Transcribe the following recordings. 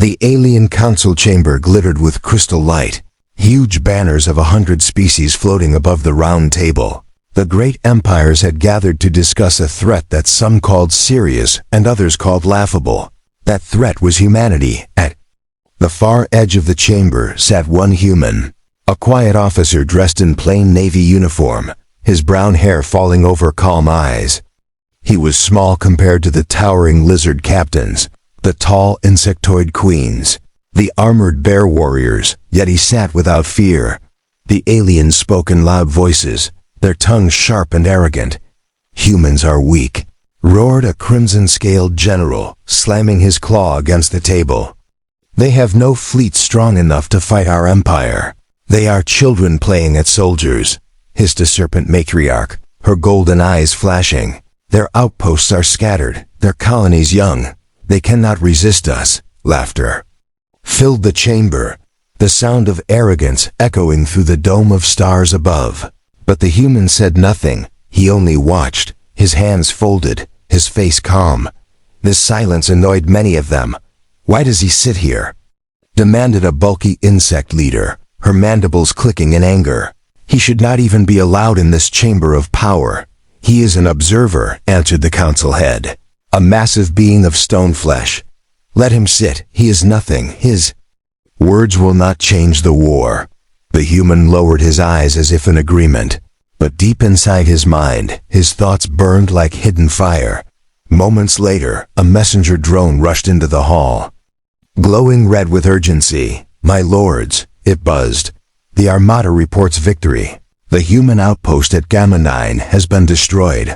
The alien council chamber glittered with crystal light, huge banners of 100 species floating above the round table. The great empires had gathered to discuss a threat that some called serious and others called laughable. That threat was humanity. At the far edge of the chamber sat one human, a quiet officer dressed in plain navy uniform, his brown hair falling over calm eyes. He was small compared to the towering lizard captains, the tall insectoid queens, the armored bear warriors, yet he sat without fear. The aliens spoke in loud voices, their tongues sharp and arrogant. "Humans are weak," roared a crimson-scaled general, slamming his claw against the table. "They have no fleet strong enough to fight our empire. They are children playing at soldiers," hissed a serpent matriarch, her golden eyes flashing. "Their outposts are scattered, their colonies young. They cannot resist us." Laughter filled the chamber, the sound of arrogance echoing through the dome of stars above. But the human said nothing. He only watched, his hands folded, his face calm. This silence annoyed many of them. "Why does he sit here?" demanded a bulky insect leader, her mandibles clicking in anger. "He should not even be allowed in this chamber of power." "He is an observer," answered the council head, a massive being of stone flesh. "Let him sit. He is nothing. His words will not change the war." The human lowered his eyes as if in agreement, but deep inside his mind, his thoughts burned like hidden fire. Moments later, a messenger drone rushed into the hall, glowing red with urgency. "My lords," it buzzed, "the Armada reports victory. The human outpost at Gamma 9 has been destroyed.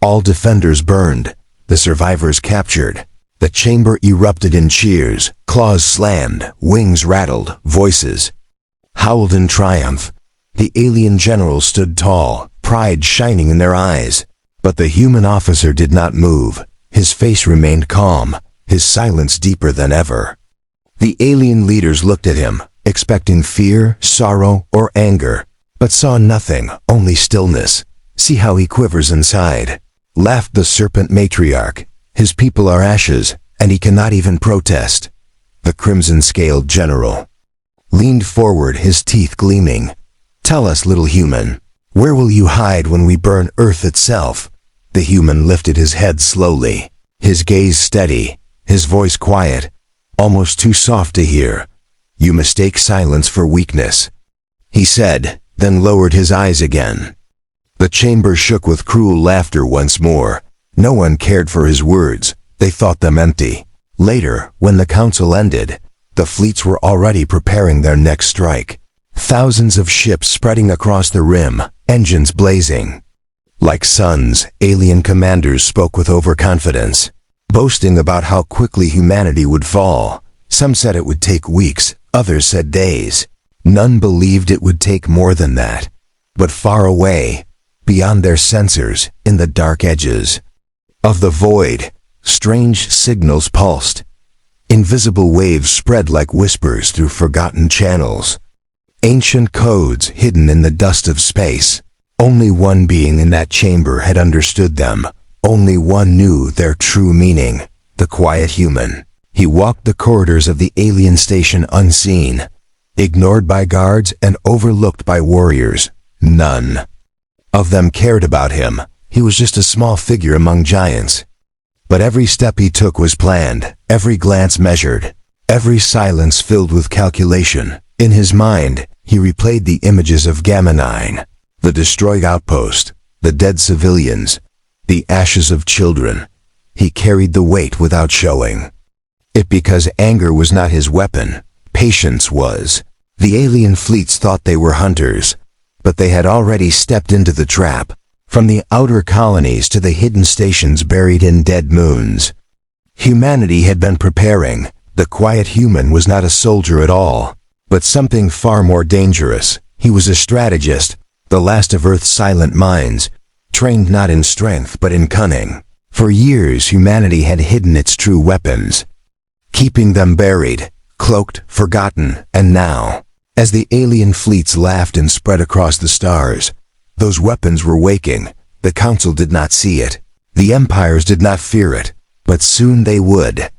All defenders burned, the survivors captured." The chamber erupted in cheers, claws slammed, wings rattled, voices howled in triumph. The alien generals stood tall, pride shining in their eyes. But the human officer did not move. His face remained calm, his silence deeper than ever. The alien leaders looked at him, expecting fear, sorrow, or anger, but saw nothing, only stillness. "See how he quivers inside," laughed the serpent matriarch. "His people are ashes, and he cannot even protest." The crimson-scaled general leaned forward, his teeth gleaming. "Tell us, little human, where will you hide when we burn Earth itself?" The human lifted his head slowly, his gaze steady, his voice quiet, almost too soft to hear. "You mistake silence for weakness," he said, then lowered his eyes again. The chamber shook with cruel laughter once more. No one cared for his words. They thought them empty. Later, when the council ended, the fleets were already preparing their next strike. Thousands of ships spreading across the rim, engines blazing. Like suns, alien commanders spoke with overconfidence, boasting about how quickly humanity would fall. Some said it would take weeks, others said days. None believed it would take more than that. But far away, beyond their sensors, in the dark edges of the void, strange signals pulsed. Invisible waves spread like whispers through forgotten channels. Ancient codes hidden in the dust of space. Only one being in that chamber had understood them. Only one knew their true meaning. The quiet human. He walked the corridors of the alien station unseen, ignored by guards and overlooked by warriors. None of them cared about him. He was just a small figure among giants. But every step he took was planned, every glance measured, every silence filled with calculation. In his mind, he replayed the images of Gamma 9, the destroyed outpost, the dead civilians, the ashes of children. He carried the weight without showing it because anger was not his weapon. Patience was. The alien fleets thought they were hunters, but they had already stepped into the trap. From the outer colonies to the hidden stations buried in dead moons, humanity had been preparing. The quiet human was not a soldier at all, but something far more dangerous. He was a strategist, the last of Earth's silent minds, trained not in strength but in cunning. For years humanity had hidden its true weapons, keeping them buried, cloaked, forgotten, and now, as the alien fleets laughed and spread across the stars, those weapons were waking. The council did not see it. The empires did not fear it, but soon they would.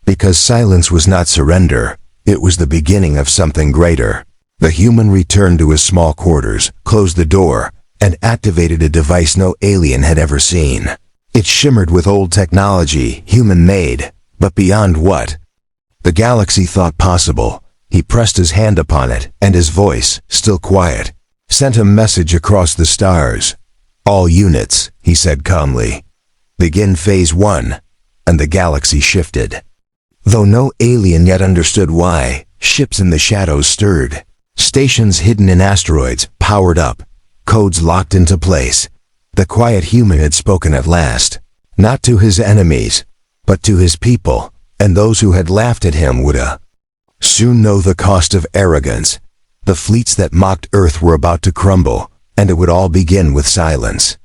Because silence was not surrender, it was the beginning of something greater. The human returned to his small quarters, closed the door, and activated a device no alien had ever seen. It shimmered with old technology, human-made, but beyond what the galaxy thought possible. He pressed his hand upon it, and his voice, still quiet, sent a message across the stars. "All units," he said calmly. "Begin Phase 1," and the galaxy shifted. Though no alien yet understood why, ships in the shadows stirred. Stations hidden in asteroids powered up, codes locked into place. The quiet human had spoken at last, not to his enemies, but to his people, and those who had laughed at him would soon know the cost of arrogance. The fleets that mocked Earth were about to crumble, and it would all begin with silence.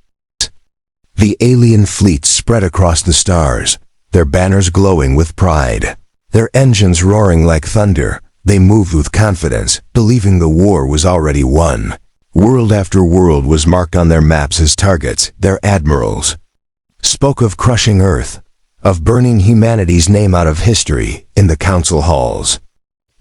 The alien fleets spread across the stars, their banners glowing with pride. Their engines roaring like thunder, they moved with confidence, believing the war was already won. World after world was marked on their maps as targets. Their admirals spoke of crushing Earth, of burning humanity's name out of history in the council halls.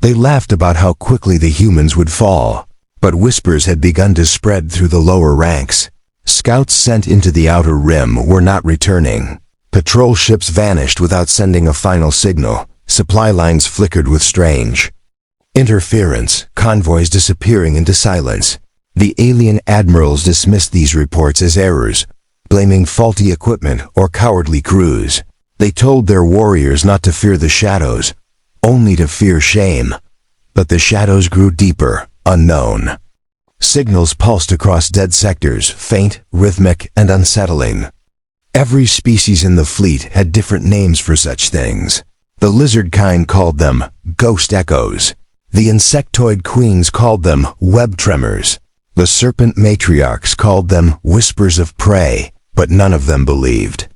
They laughed about how quickly the humans would fall, but whispers had begun to spread through the lower ranks. Scouts sent into the outer rim were not returning. Patrol ships vanished without sending a final signal. Supply lines flickered with strange interference, convoys disappearing into silence. The alien admirals dismissed these reports as errors, blaming faulty equipment or cowardly crews. They told their warriors not to fear the shadows, only to fear shame. But the shadows grew deeper, unknown. Signals pulsed across dead sectors, faint, rhythmic, and unsettling. Every species in the fleet had different names for such things. The lizard kind called them ghost echoes. The insectoid queens called them web tremors. The serpent matriarchs called them whispers of prey, but none of them believed.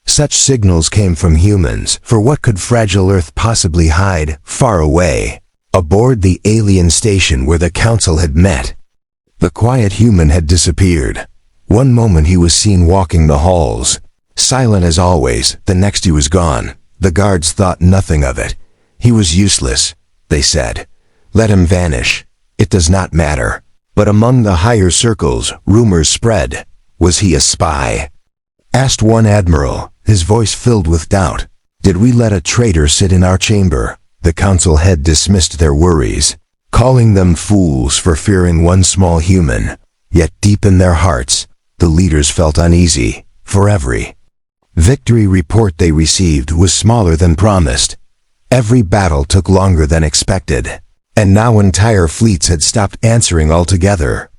Such signals came from humans, for what could fragile Earth possibly hide far away? Aboard the alien station where the council had met, the quiet human had disappeared. One moment he was seen walking the halls, silent as always, the next he was gone. The guards thought nothing of it. He was useless, they said. Let him vanish. It does not matter. But among the higher circles, rumors spread. Was he a spy? Asked one admiral, his voice filled with doubt. Did we let a traitor sit in our chamber? The council head dismissed their worries, calling them fools for fearing one small human. Yet deep in their hearts, the leaders felt uneasy, for every victory report they received was smaller than promised. Every battle took longer than expected, and now entire fleets had stopped answering altogether.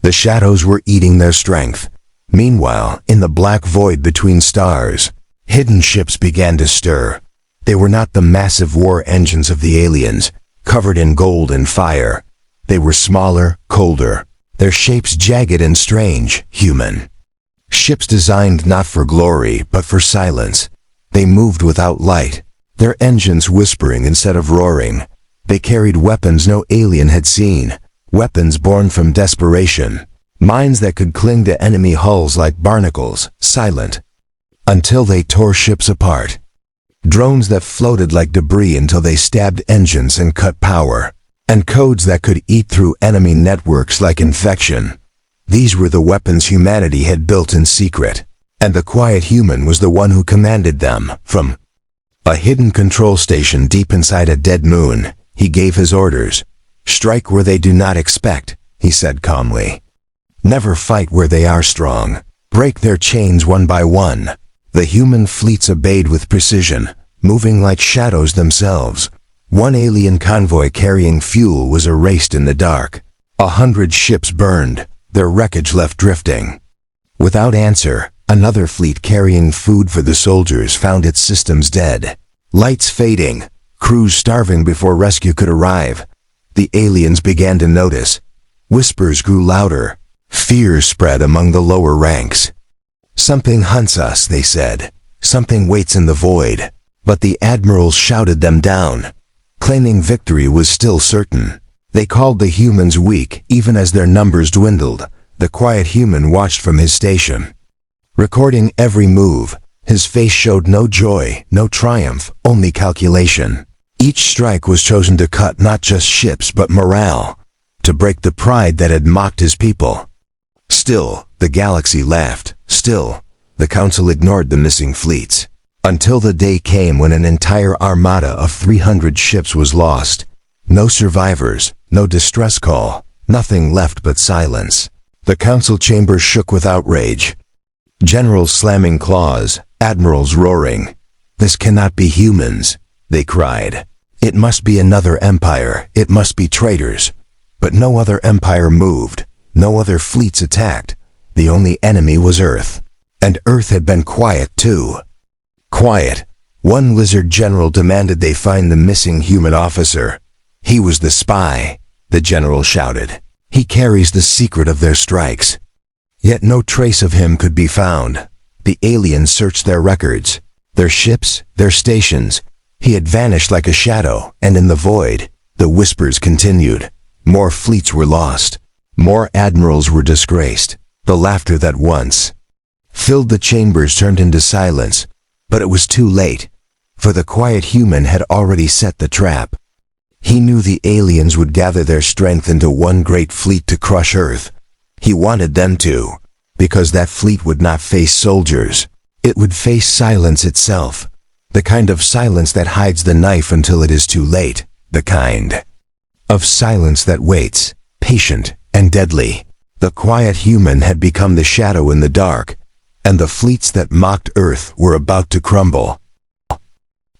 The shadows were eating their strength. Meanwhile, in the black void between stars, hidden ships began to stir. They were not the massive war engines of the aliens, covered in gold and fire. They were smaller, colder, their shapes jagged and strange, human. Ships designed not for glory, but for silence. They moved without light, their engines whispering instead of roaring. They carried weapons no alien had seen, weapons born from desperation, minds that could cling to enemy hulls like barnacles, silent, until they tore ships apart. Drones that floated like debris until they stabbed engines and cut power, and codes that could eat through enemy networks like infection. These were the weapons humanity had built in secret, and the quiet human was the one who commanded them. From a hidden control station deep inside a dead moon, he gave his orders. Strike where they do not expect, he said calmly. Never fight where they are strong. Break their chains one by one. The human fleets obeyed with precision, moving like shadows themselves. One alien convoy carrying fuel was erased in the dark. 100 ships burned, their wreckage left drifting. Without answer, another fleet carrying food for the soldiers found its systems dead. Lights fading, crews starving before rescue could arrive. The aliens began to notice. Whispers grew louder. Fear spread among the lower ranks. Something hunts us, they said. Something waits in the void. But the admirals shouted them down, claiming victory was still certain. They called the humans weak, even as their numbers dwindled. The quiet human watched from his station, recording every move, His face showed no joy, no triumph, only calculation. Each strike was chosen to cut not just ships but morale, to break the pride that had mocked his people. Still, the galaxy laughed. Still, the council ignored the missing fleets. Until the day came when an entire armada of 300 ships was lost. No survivors, no distress call, nothing left but silence. The council chamber shook with outrage. Generals slamming claws, admirals roaring. "This cannot be humans," they cried. "It must be another empire, it must be traitors." But no other empire moved, no other fleets attacked. The only enemy was Earth. And Earth had been quiet too. Quiet. One lizard general demanded they find the missing human officer. "He was the spy," the general shouted. "He carries the secret of their strikes." Yet no trace of him could be found. The aliens searched their records, their ships, their stations. He had vanished like a shadow, and in the void, the whispers continued. More fleets were lost. More admirals were disgraced. The laughter that once filled the chambers turned into silence. But it was too late, for the quiet human had already set the trap. He knew the aliens would gather their strength into one great fleet to crush Earth. He wanted them to, because that fleet would not face soldiers. It would face silence itself. The kind of silence that hides the knife until it is too late. The kind of silence that waits, patient and deadly. The quiet human had become the shadow in the dark, and the fleets that mocked Earth were about to crumble.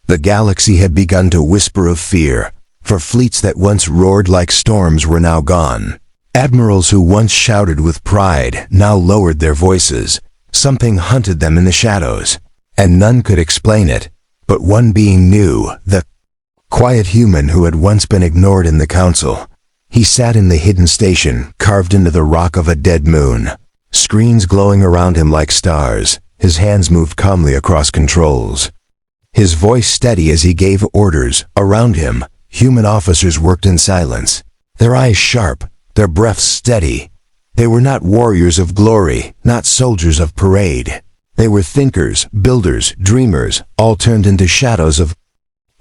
The galaxy had begun to whisper of fear, for fleets that once roared like storms were now gone. Admirals who once shouted with pride now lowered their voices. Something hunted them in the shadows, and none could explain it. But one being knew, the quiet human who had once been ignored in the council. He sat in the hidden station, carved into the rock of a dead moon. Screens glowing around him like stars. His hands moved calmly across controls. His voice steady as he gave orders. Around him, human officers worked in silence, their eyes sharp, their breaths steady. They were not warriors of glory, not soldiers of parade. They were thinkers, builders, dreamers, all turned into shadows of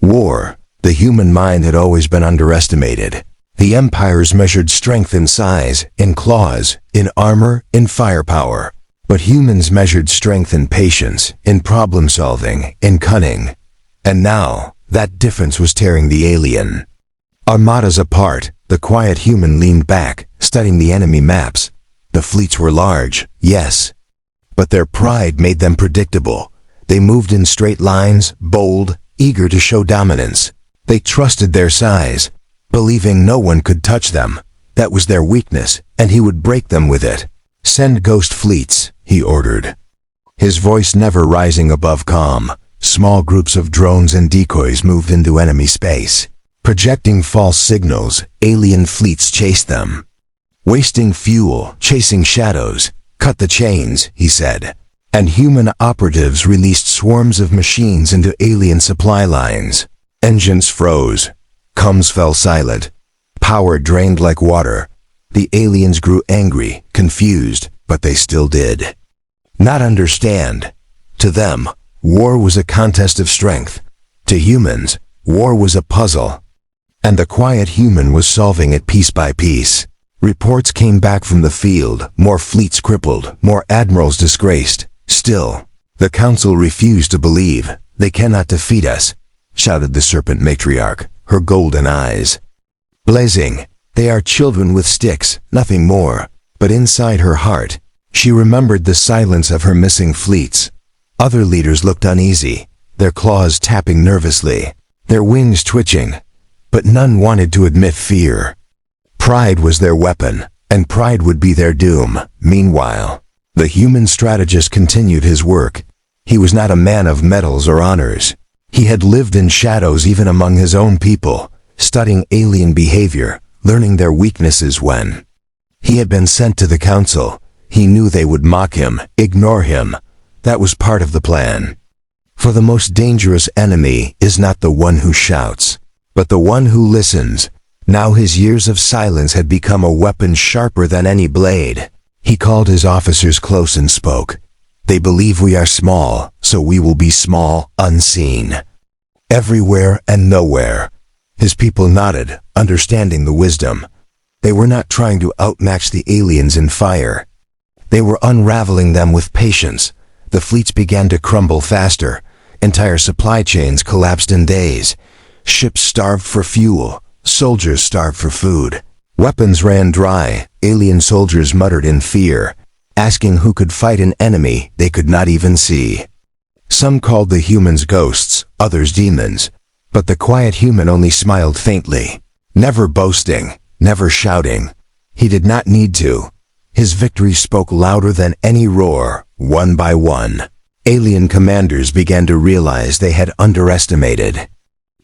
war. The human mind had always been underestimated. The empires measured strength in size, in claws, in armor, in firepower. But humans measured strength in patience, in problem-solving, in cunning. And now, that difference was tearing the alien armadas apart. The quiet human leaned back, studying the enemy maps. The fleets were large, yes, but their pride made them predictable. They moved in straight lines, bold, eager to show dominance. They trusted their size, believing no one could touch them. That was their weakness, and he would break them with it. "Send ghost fleets," he ordered, his voice never rising above calm. Small groups of drones and decoys moved into enemy space. Projecting false signals, alien fleets chased them. "Wasting fuel, chasing shadows. Cut the chains," he said. And human operatives released swarms of machines into alien supply lines. Engines froze. Comms fell silent. Power drained like water. The aliens grew angry, confused, but they still did not understand. To them, war was a contest of strength. To humans, war was a puzzle. And the quiet human was solving it piece by piece. Reports came back from the field, more fleets crippled, more admirals disgraced. Still, the council refused to believe. "They cannot defeat us," shouted the serpent matriarch, her golden eyes blazing. "They are children with sticks, nothing more." But inside her heart, she remembered the silence of her missing fleets. Other leaders looked uneasy, their claws tapping nervously, their wings twitching. But none wanted to admit fear. Pride was their weapon, and pride would be their doom. Meanwhile, the human strategist continued his work. He was not a man of medals or honors. He had lived in shadows even among his own people, studying alien behavior, learning their weaknesses. When he had been sent to the council, he knew they would mock him, ignore him. That was part of the plan. For the most dangerous enemy is not the one who shouts, but the one who listens. Now his years of silence had become a weapon sharper than any blade. He called his officers close and spoke. They believe we are small, so we will be small, unseen. Everywhere and nowhere. His people nodded, understanding the wisdom. They were not trying to outmatch the aliens in fire. They were unraveling them with patience. The fleets began to crumble faster. Entire supply chains collapsed in days. Ships starved for fuel. Soldiers starved for food. Weapons ran dry. Alien soldiers muttered in fear, asking who could fight an enemy they could not even see. Some called the humans ghosts, others demons. But the quiet human only smiled faintly. Never boasting, never shouting. He did not need to. His victory spoke louder than any roar, one by one. Alien commanders began to realize they had underestimated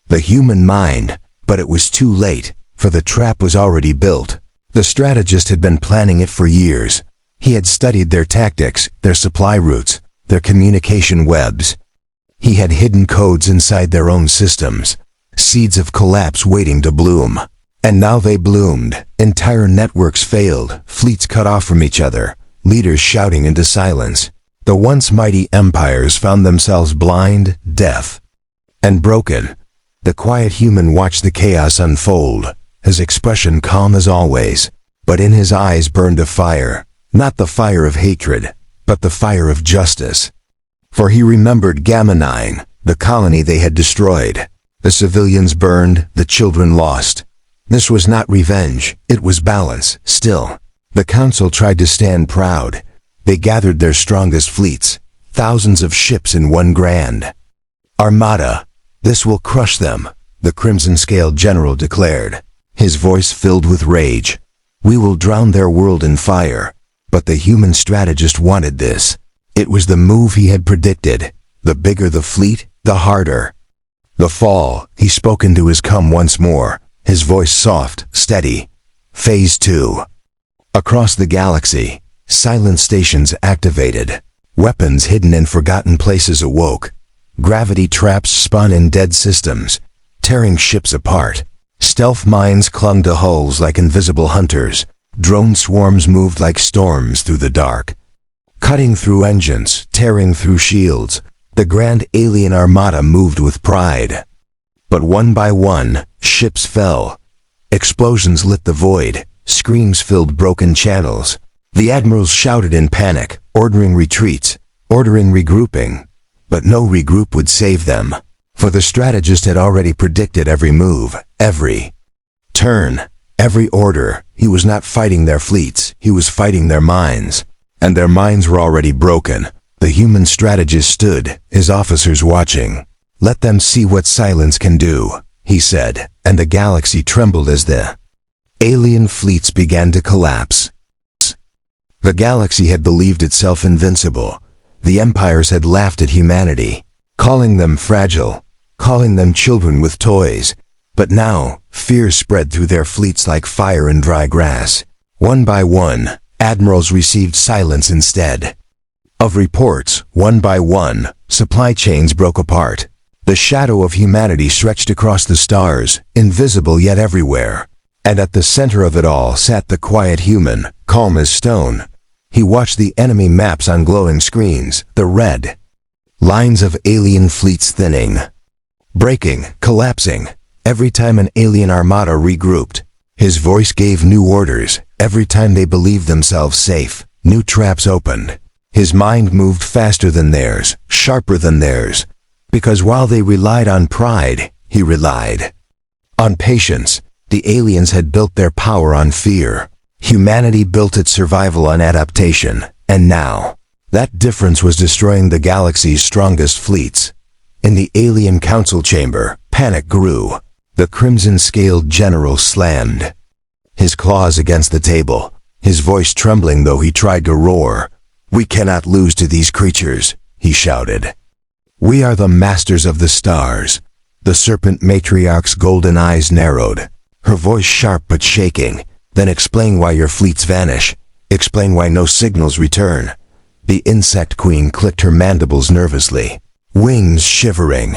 the human mind, but it was too late, for the trap was already built. The strategist had been planning it for years. He had studied their tactics, their supply routes, their communication webs. He had hidden codes inside their own systems, seeds of collapse waiting to bloom. And now they bloomed. Entire networks failed, fleets cut off from each other, leaders shouting into silence. The once mighty empires found themselves blind, deaf, and broken. The quiet human watched the chaos unfold, his expression calm as always, but in his eyes burned a fire, not the fire of hatred, but the fire of justice. For he remembered Gamma 9, the colony they had destroyed. The civilians burned, the children lost. This was not revenge, it was balance. Still, the council tried to stand proud. They gathered their strongest fleets, thousands of ships in one grand armada. This will crush them, the crimson-scaled general declared, his voice filled with rage. We will drown their world in fire. But the human strategist wanted this. It was the move he had predicted. The bigger the fleet, the harder the fall. He spoke into his come once more, his voice soft, steady. Phase 2. Across the galaxy, silent stations activated. Weapons hidden in forgotten places awoke. Gravity traps spun in dead systems, tearing ships apart. Stealth mines clung to hulls like invisible hunters. Drone swarms moved like storms through the dark, cutting through engines, tearing through shields. The grand alien armada moved with pride. But one by one, ships fell. Explosions lit the void. Screams filled broken channels. The admirals shouted in panic, ordering retreats, ordering regrouping. But no regroup would save them, for the strategist had already predicted every move, every turn, every order. He was not fighting their fleets, he was fighting their minds. And their minds were already broken. The human strategist stood, his officers watching. Let them see what silence can do, he said, and the galaxy trembled as the alien fleets began to collapse. The galaxy had believed itself invincible. The empires had laughed at humanity, calling them fragile, calling them children with toys. But now, fear spread through their fleets like fire in dry grass. One by one, admirals received silence instead of reports. One by one, supply chains broke apart. The shadow of humanity stretched across the stars, invisible yet everywhere. And at the center of it all sat the quiet human, calm as stone. He watched the enemy maps on glowing screens, the red lines of alien fleets thinning, breaking, collapsing. Every time an alien armada regrouped, his voice gave new orders. Every time they believed themselves safe, new traps opened. His mind moved faster than theirs, sharper than theirs. Because while they relied on pride, he relied on patience. The aliens had built their power on fear. Humanity built its survival on adaptation. And now, that difference was destroying the galaxy's strongest fleets. In the alien council chamber, panic grew. The crimson-scaled general slammed his claws against the table, his voice trembling though he tried to roar. We cannot lose to these creatures, he shouted. We are the masters of the stars. The serpent matriarch's golden eyes narrowed, her voice sharp but shaking. Then explain why your fleets vanish. Explain why no signals return. The insect queen clicked her mandibles nervously, wings shivering.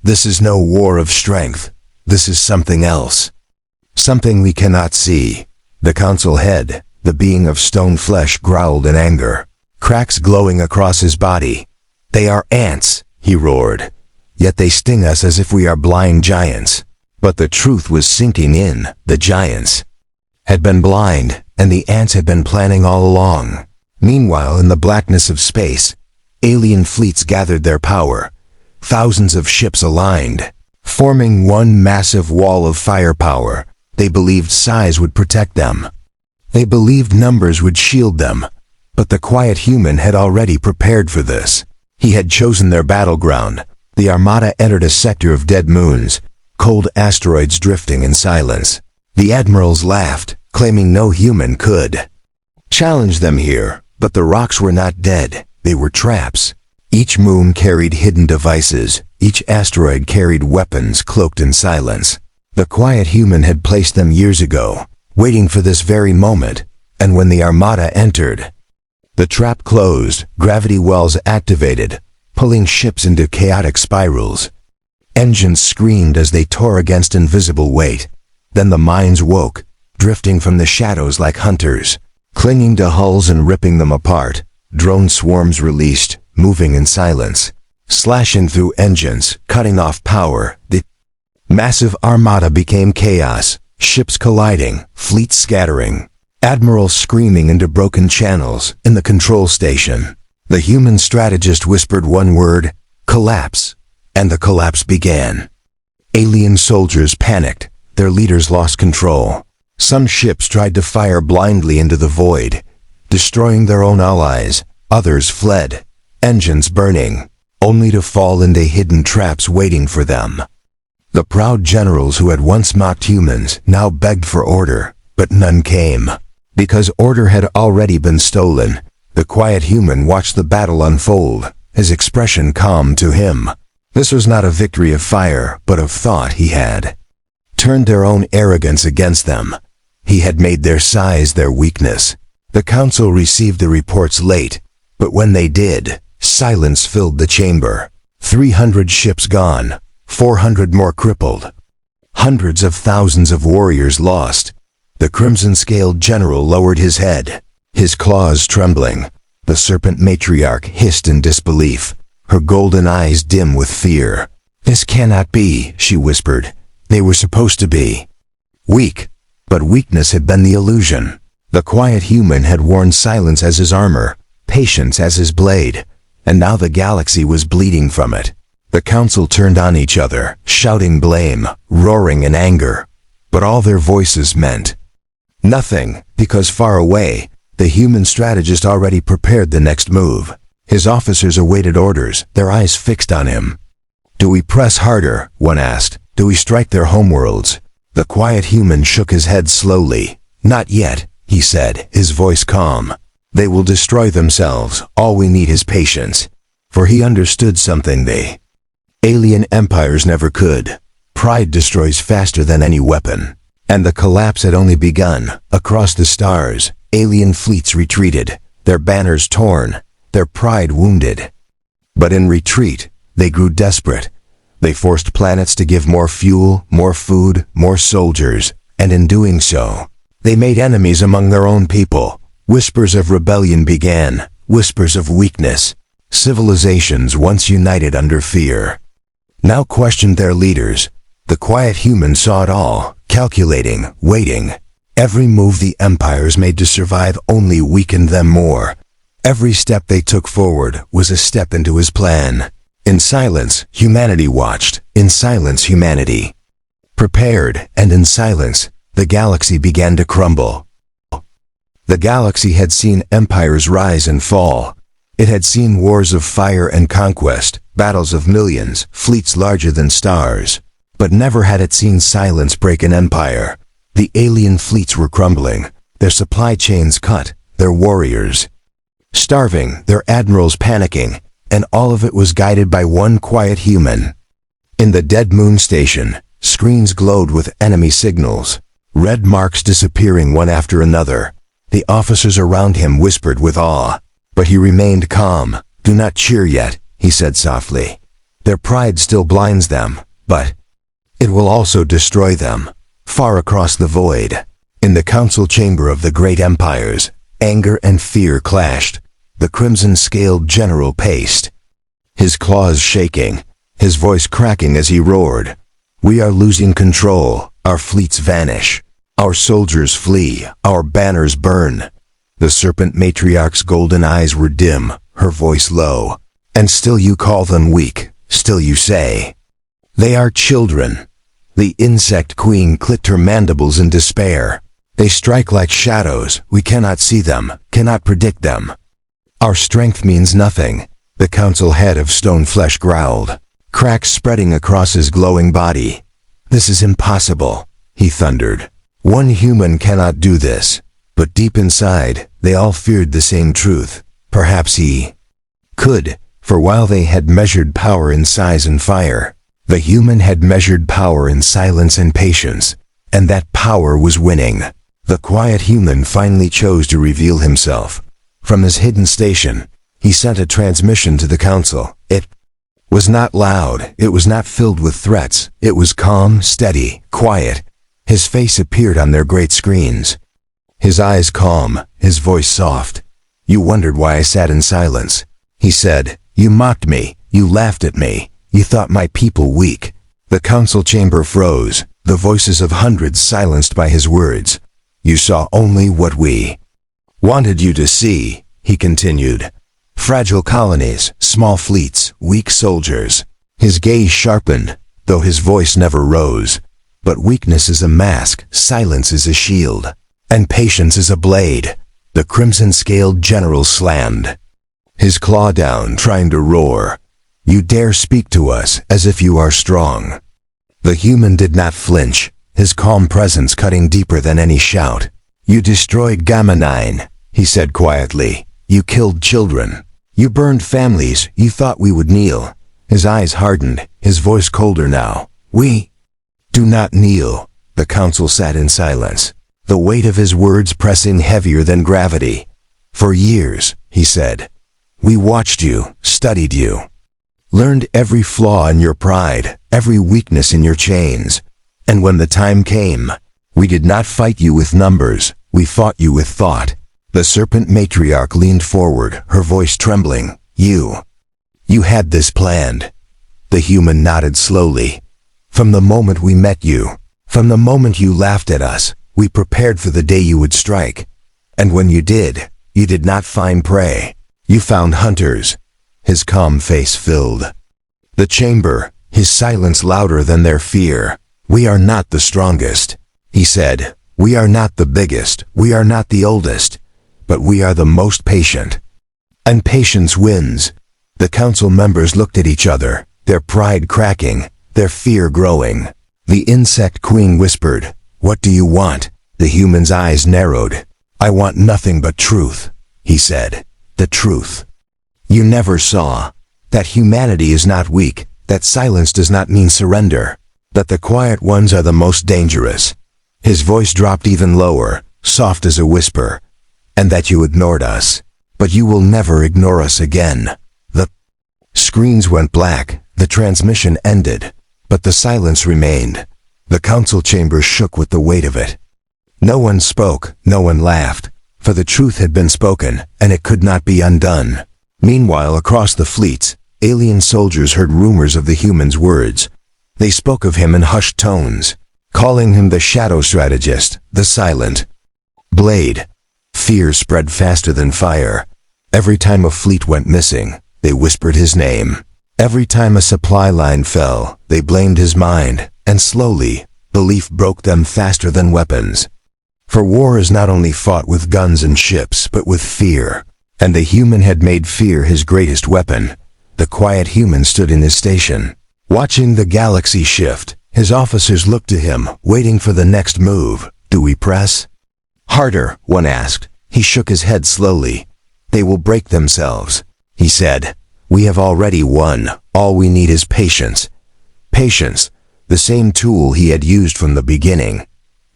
This is no war of strength. This is something else. Something we cannot see. The council head, the being of stone flesh, growled in anger. cracks glowing across his body. "They are ants," he roared. "Yet they sting us as if we are blind giants." But the truth was sinking in. The giants had been blind, and the ants had been planning all along. Meanwhile, in the blackness of space, alien fleets gathered their power. Thousands of ships aligned, forming one massive wall of firepower. They believed size would protect them. They believed numbers would shield them. But the quiet human had already prepared for this. He had chosen their battleground. The armada entered a sector of dead moons, cold asteroids drifting in silence. The admirals laughed, claiming no human could challenge them here. But the rocks were not dead. They were traps. Each moon carried hidden devices. Each asteroid carried weapons cloaked in silence. The quiet human had placed them years ago, waiting for this very moment. And when the armada entered, the trap closed, gravity wells activated, pulling ships into chaotic spirals. Engines screamed as they tore against invisible weight. Then the mines woke, drifting from the shadows like hunters, clinging to hulls and ripping them apart. Drone swarms released, moving in silence, slashing through engines, cutting off power. The massive armada became chaos, ships colliding, fleets scattering, admirals screaming into broken channels. In the control station, the human strategist whispered one word: collapse. And the collapse began. Alien soldiers panicked. Their leaders lost control. Some ships tried to fire blindly into the void, destroying their own allies. Others fled, engines burning, only to fall into hidden traps waiting for them. The proud generals who had once mocked humans now begged for order, but none came. Because order had already been stolen, the quiet human watched the battle unfold, his expression calm to him. This was not a victory of fire, but of thought. He had turned their own arrogance against them. He had made their size their weakness. The council received the reports late, but when they did, silence filled the chamber. 300 ships gone, 400 more crippled, hundreds of thousands of warriors lost. The crimson-scaled general lowered his head, his claws trembling. The serpent matriarch hissed in disbelief, her golden eyes dim with fear. "This cannot be," she whispered. "They were supposed to be weak." But weakness had been the illusion. The quiet human had worn silence as his armor, patience as his blade, and now the galaxy was bleeding from it. The council turned on each other, shouting blame, roaring in anger. But all their voices meant nothing, because far away, the human strategist already prepared the next move. His officers awaited orders, their eyes fixed on him. "Do we press harder?" one asked. "Do we strike their homeworlds?" The quiet human shook his head slowly. "Not yet," he said, his voice calm. "They will destroy themselves. All we need is patience." For he understood something they alien empires never could. Pride destroys faster than any weapon. And the collapse had only begun. Across the stars, alien fleets retreated, their banners torn, their pride wounded. But in retreat, they grew desperate. They forced planets to give more fuel, more food, more soldiers, and in doing so, they made enemies among their own people. Whispers of rebellion began, whispers of weakness. Civilizations once united under fear now questioned their leaders. The quiet human saw it all, calculating, waiting. Every move the empires made to survive only weakened them more. Every step they took forward was a step into his plan. In silence, humanity watched. In silence, humanity prepared. And in silence, the galaxy began to crumble. The galaxy had seen empires rise and fall. It had seen wars of fire and conquest, battles of millions, fleets larger than stars. But never had it seen silence break an empire. The alien fleets were crumbling, their supply chains cut, their warriors starving, their admirals panicking, and all of it was guided by one quiet human. In the dead moon station, screens glowed with enemy signals, red marks disappearing one after another. The officers around him whispered with awe, but he remained calm. "Do not cheer yet," he said softly. "Their pride still blinds them, but it will also destroy them." Far across the void, in the council chamber of the great empires, anger and fear clashed. the crimson-scaled general paced, his claws shaking, his voice cracking as he roared. "We are losing control. Our fleets vanish. Our soldiers flee. Our banners burn." The serpent matriarch's golden eyes were dim, her voice low. "And still you call them weak. Still you say, they are children." The insect queen clicked her mandibles in despair. "They strike like shadows. We cannot see them, cannot predict them. Our strength means nothing." The council head of stone flesh growled, cracks spreading across his glowing body. "This is impossible," he thundered. "One human cannot do this." But deep inside, they all feared the same truth. Perhaps he could, for while they had measured power in size and fire, the human had measured power in silence and patience, and that power was winning. The quiet human finally chose to reveal himself. From his hidden station, he sent a transmission to the council. It was not loud, it was not filled with threats, it was calm, steady, quiet. His face appeared on their great screens. His eyes calm, his voice soft. "You wondered why I sat in silence," he said. "You mocked me, you laughed at me, you thought my people weak." The council chamber froze, the voices of hundreds silenced by his words. "You saw only what we wanted you to see," he continued. "Fragile colonies, small fleets, weak soldiers." His gaze sharpened, though his voice never rose. "But weakness is a mask, silence is a shield, and patience is a blade." The crimson-scaled general slammed his claw down, trying to roar. "You dare speak to us as if you are strong." The human did not flinch, his calm presence cutting deeper than any shout. "You destroyed Gamma 9, he said quietly. "You killed children. You burned families. You thought we would kneel." His eyes hardened, his voice colder now. "We do not kneel." The council sat in silence, the weight of his words pressing heavier than gravity. "For years," he said, "we watched you, studied you, learned every flaw in your pride, every weakness in your chains. And when the time came, we did not fight you with numbers, we fought you with thought." The serpent matriarch leaned forward, her voice trembling. You had this planned." The human nodded slowly. "From the moment we met you, from the moment you laughed at us, we prepared for the day you would strike. And when you did not find prey. You found hunters." His calm face filled the chamber, his silence louder than their fear. "We are not the strongest," he said. "We are not the biggest, we are not the oldest, but we are the most patient. And patience wins." The council members looked at each other, their pride cracking, their fear growing. The insect queen whispered, "What do you want?" The human's eyes narrowed. "I want nothing but truth," he said. "The truth you never saw. That humanity is not weak, that silence does not mean surrender, that the quiet ones are the most dangerous." His voice dropped even lower, soft as a whisper. "And that you ignored us. But you will never ignore us again." The screens went black, the transmission ended, but the silence remained. The council chamber shook with the weight of it. No one spoke, no one laughed, for the truth had been spoken, and it could not be undone. Meanwhile, across the fleets, alien soldiers heard rumors of the human's words. They spoke of him in hushed tones, calling him the shadow strategist, the silent blade. Fear spread faster than fire. Every time a fleet went missing, they whispered his name. Every time a supply line fell, they blamed his mind, and slowly, belief broke them faster than weapons. For war is not only fought with guns and ships, but with fear. And the human had made fear his greatest weapon. The quiet human stood in his station, watching the galaxy shift. His officers looked to him, waiting for the next move. "Do we press?" "Harder," one asked. He shook his head slowly. "They will break themselves," he said. "We have already won. All we need is patience." Patience, the same tool he had used from the beginning.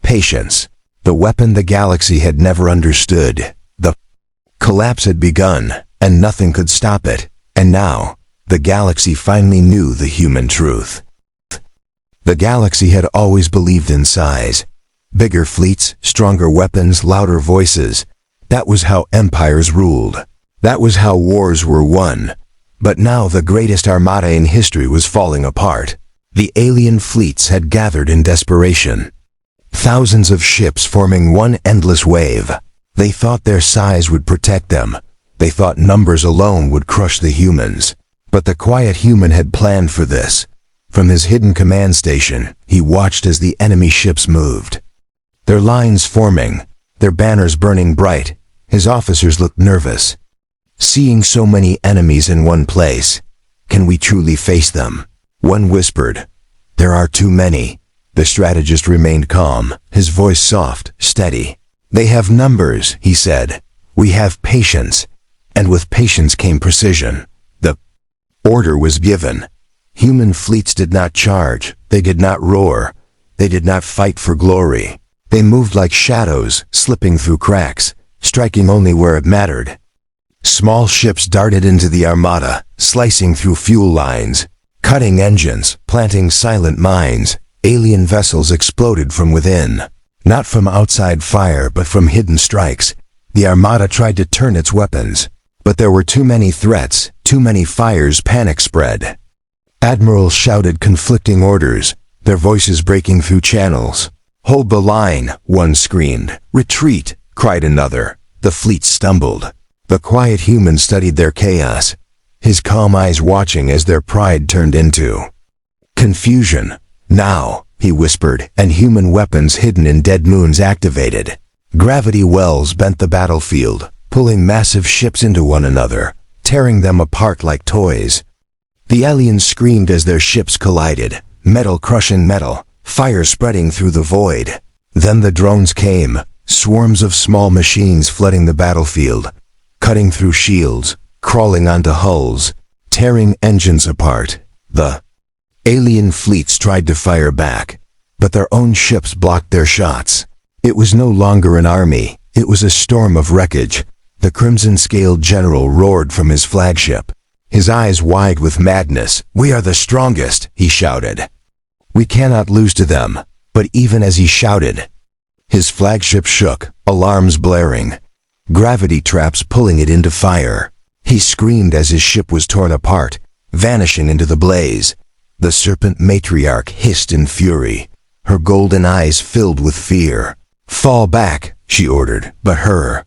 Patience, the weapon the galaxy had never understood. The collapse had begun, and nothing could stop it. And now, the galaxy finally knew the human truth. The galaxy had always believed in size. Bigger fleets, stronger weapons, louder voices. That was how empires ruled. That was how wars were won. But now the greatest armada in history was falling apart. The alien fleets had gathered in desperation. Thousands of ships forming one endless wave. They thought their size would protect them. They thought numbers alone would crush the humans. But the quiet human had planned for this. From his hidden command station, he watched as the enemy ships moved. Their lines forming, their banners burning bright. His officers looked nervous. Seeing so many enemies in one place, can we truly face them? One whispered, "There are too many." The strategist remained calm, his voice soft, steady. "They have numbers," he said. "We have patience." And with patience came precision. The order was given. Human fleets did not charge, they did not roar, they did not fight for glory. They moved like shadows, slipping through cracks, striking only where it mattered. Small ships darted into the armada, slicing through fuel lines, cutting engines, planting silent mines. Alien vessels exploded from within. Not from outside fire, but from hidden strikes. The armada tried to turn its weapons. But there were too many threats, too many fires. Panic spread. Admirals shouted conflicting orders, their voices breaking through channels. "Hold the line," one screamed. "Retreat," cried another. The fleet stumbled. The quiet human studied their chaos, his calm eyes watching as their pride turned into confusion. "Now," he whispered, and human weapons hidden in dead moons activated. Gravity wells bent the battlefield, pulling massive ships into one another, tearing them apart like toys. The aliens screamed as their ships collided, metal crushing metal, fire spreading through the void. Then the drones came, swarms of small machines flooding the battlefield, cutting through shields, crawling onto hulls, tearing engines apart. The alien fleets tried to fire back, but their own ships blocked their shots. It was no longer an army, it was a storm of wreckage. The crimson-scaled general roared from his flagship, his eyes wide with madness. "We are the strongest," he shouted. "We cannot lose to them." But even as he shouted, his flagship shook, alarms blaring, gravity traps pulling it into fire. He screamed as his ship was torn apart, vanishing into the blaze. The serpent matriarch hissed in fury, her golden eyes filled with fear. "Fall back," she ordered, but her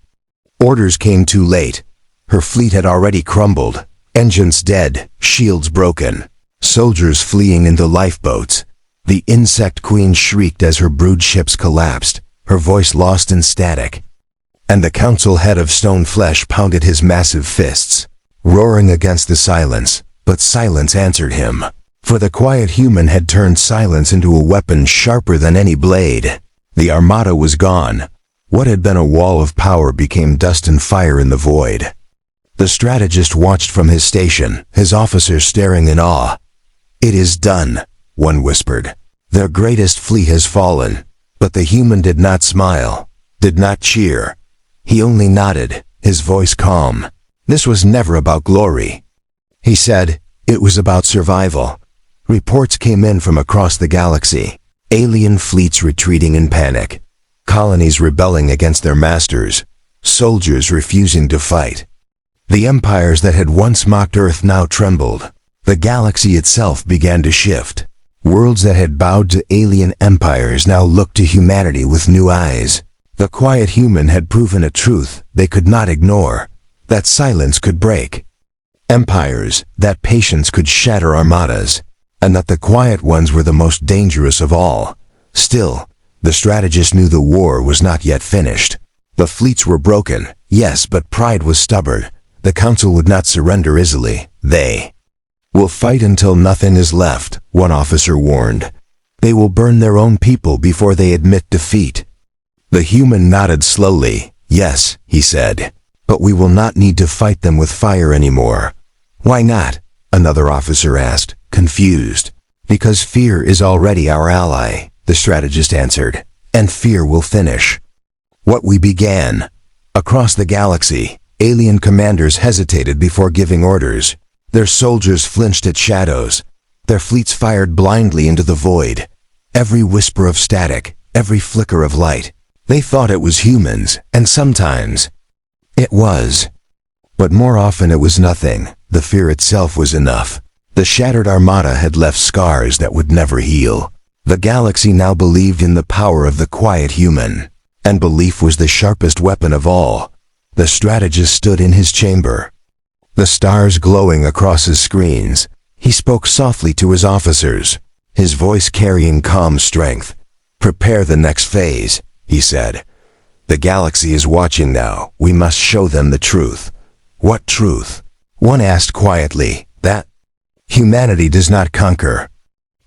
orders came too late. Her fleet had already crumbled, engines dead, shields broken, soldiers fleeing into lifeboats. The insect queen shrieked as her brood ships collapsed, her voice lost in static. And the council head of stone flesh pounded his massive fists, roaring against the silence, but silence answered him. For the quiet human had turned silence into a weapon sharper than any blade. The armada was gone. What had been a wall of power became dust and fire in the void. The strategist watched from his station, his officers staring in awe. "It is done," one whispered. "Their greatest fleet has fallen." But the human did not smile, did not cheer. He only nodded, his voice calm. This was never about glory. He said, it was about survival. Reports came in from across the galaxy. Alien fleets retreating in panic. Colonies rebelling against their masters. Soldiers refusing to fight. The empires that had once mocked Earth now trembled. The galaxy itself began to shift. Worlds that had bowed to alien empires now looked to humanity with new eyes. The quiet human had proven a truth they could not ignore, that silence could break empires, that patience could shatter armadas, and that the quiet ones were the most dangerous of all. Still, the strategist knew the war was not yet finished. The fleets were broken, yes, but pride was stubborn. The council would not surrender easily. They will fight until nothing is left, one officer warned. They will burn their own people before they admit defeat. The human nodded slowly. "Yes," he said, "but we will not need to fight them with fire anymore." "Why not?" another officer asked, confused. "Because fear is already our ally," the strategist answered, "and fear will finish what we began." Across the galaxy, alien commanders hesitated before giving orders. Their soldiers flinched at shadows. Their fleets fired blindly into the void. Every whisper of static, every flicker of light. They thought it was humans, and sometimes it was. But more often it was nothing. The fear itself was enough. The shattered armada had left scars that would never heal. The galaxy now believed in the power of the quiet human. And belief was the sharpest weapon of all. The strategist stood in his chamber, the stars glowing across his screens. He spoke softly to his officers, his voice carrying calm strength. "Prepare the next phase," he said. "The galaxy is watching now. We must show them the truth." "What truth?" one asked quietly. "That humanity does not conquer,"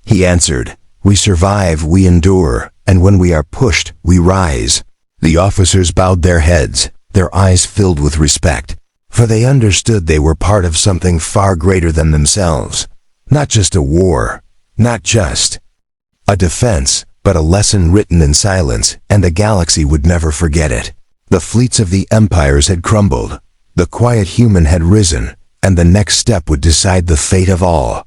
he answered. "We survive, we endure, and when we are pushed, we rise." The officers bowed their heads, their eyes filled with respect, for they understood they were part of something far greater than themselves. Not just a war, not just a defense, but a lesson written in silence, and the galaxy would never forget it. The fleets of the empires had crumbled, the quiet human had risen, and the next step would decide the fate of all.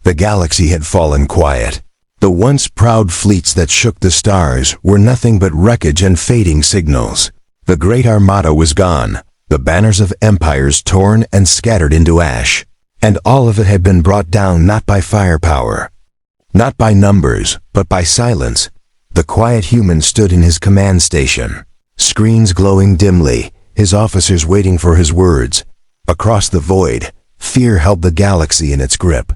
The galaxy had fallen quiet. The once proud fleets that shook the stars were nothing but wreckage and fading signals. The great armada was gone, the banners of empires torn and scattered into ash. And all of it had been brought down not by firepower, not by numbers, but by silence. The quiet human stood in his command station, screens glowing dimly, his officers waiting for his words. Across the void, fear held the galaxy in its grip.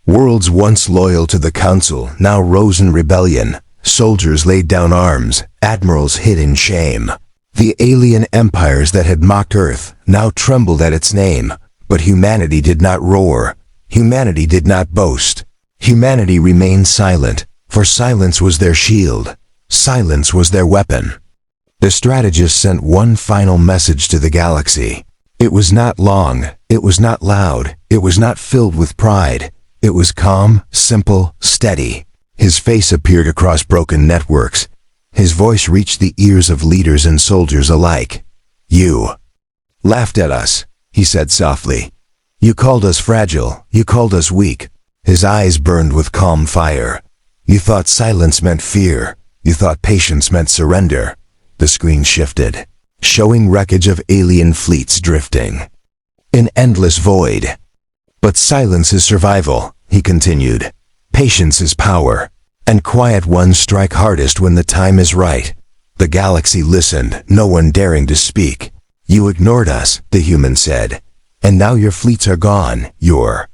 Worlds once loyal to the Council now rose in rebellion. Soldiers laid down arms, admirals hid in shame. The alien empires that had mocked Earth now trembled at its name. But humanity did not roar. Humanity did not boast. Humanity remained silent, for silence was their shield. Silence was their weapon. The strategist sent one final message to the galaxy. It was not long, it was not loud, it was not filled with pride. It was calm, simple, steady. His face appeared across broken networks. His voice reached the ears of leaders and soldiers alike. "You laughed at us," he said softly. "You called us fragile, you called us weak." His eyes burned with calm fire. "You thought silence meant fear. You thought patience meant surrender." The screen shifted, showing wreckage of alien fleets drifting in endless void. "But silence is survival," he continued. "Patience is power, and quiet ones strike hardest when the time is right." The galaxy listened, no one daring to speak. "You ignored us," the human said, "and now your fleets are gone. Your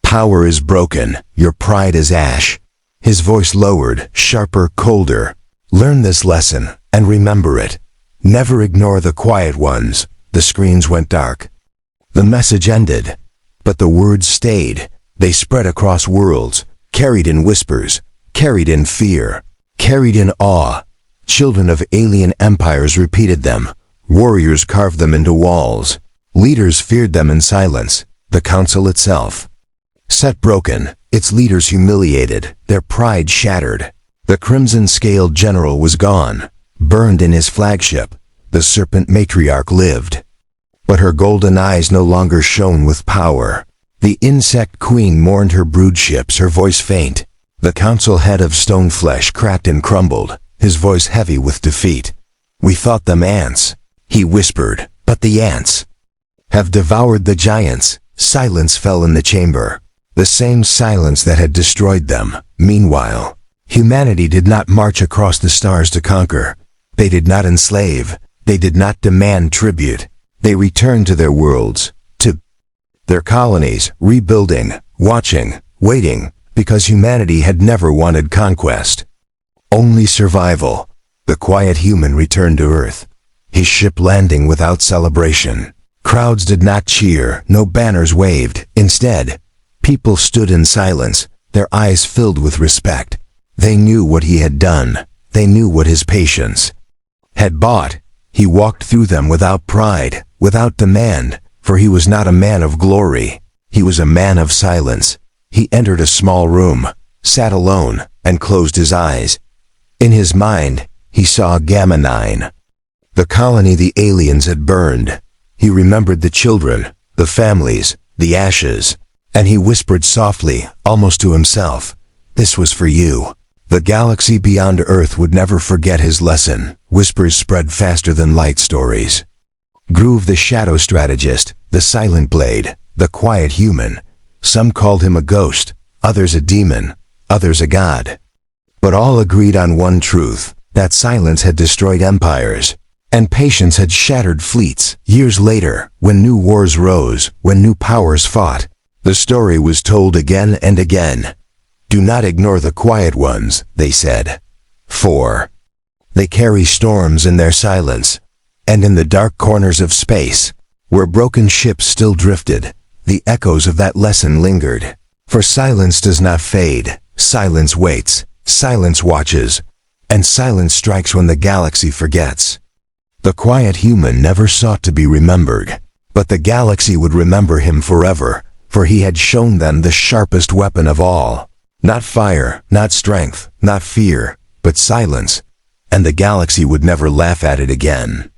power is broken, your pride is ash." His voice lowered, sharper, colder. "Learn this lesson, and remember it. Never ignore the quiet ones." The screens went dark. The message ended, but the words stayed. They spread across worlds, carried in whispers, carried in fear, carried in awe. Children of alien empires repeated them. Warriors carved them into walls. Leaders feared them in silence. The council itself sat broken, its leaders humiliated, their pride shattered. The crimson-scaled general was gone, burned in his flagship. The serpent matriarch lived, but her golden eyes no longer shone with power. The insect queen mourned her broodships, her voice faint. The council head of stone flesh cracked and crumbled, his voice heavy with defeat. "We thought them ants," he whispered, "but the ants have devoured the giants." Silence fell in the chamber, the same silence that had destroyed them. Meanwhile, humanity did not march across the stars to conquer. They did not enslave. They did not demand tribute. They returned to their worlds, to their colonies, rebuilding, watching, waiting, because humanity had never wanted conquest, only survival. The quiet human returned to Earth, his ship landing without celebration. Crowds did not cheer, no banners waved. Instead, people stood in silence, their eyes filled with respect. They knew what he had done. They knew what his patience had bought. He walked through them without pride, without demand, for he was not a man of glory. He was a man of silence. He entered a small room, sat alone, and closed his eyes. In his mind, he saw Gamma 9. The colony the aliens had burned. He remembered the children, the families, the ashes, and he whispered softly, almost to himself, "This was for you." The galaxy beyond Earth would never forget his lesson. Whispers spread faster than light stories. Groove the shadow strategist, the silent blade, the quiet human. Some called him a ghost, others a demon, others a god. But all agreed on one truth, that silence had destroyed empires, and patience had shattered fleets. Years later, when new wars rose, when new powers fought, the story was told again and again. Do not ignore the quiet ones, they said. For they carry storms in their silence, and in the dark corners of space, where broken ships still drifted, the echoes of that lesson lingered. For silence does not fade, silence waits, silence watches, and silence strikes when the galaxy forgets. The quiet human never sought to be remembered, but the galaxy would remember him forever, for he had shown them the sharpest weapon of all. Not fire, not strength, not fear, but silence, and the galaxy would never laugh at it again.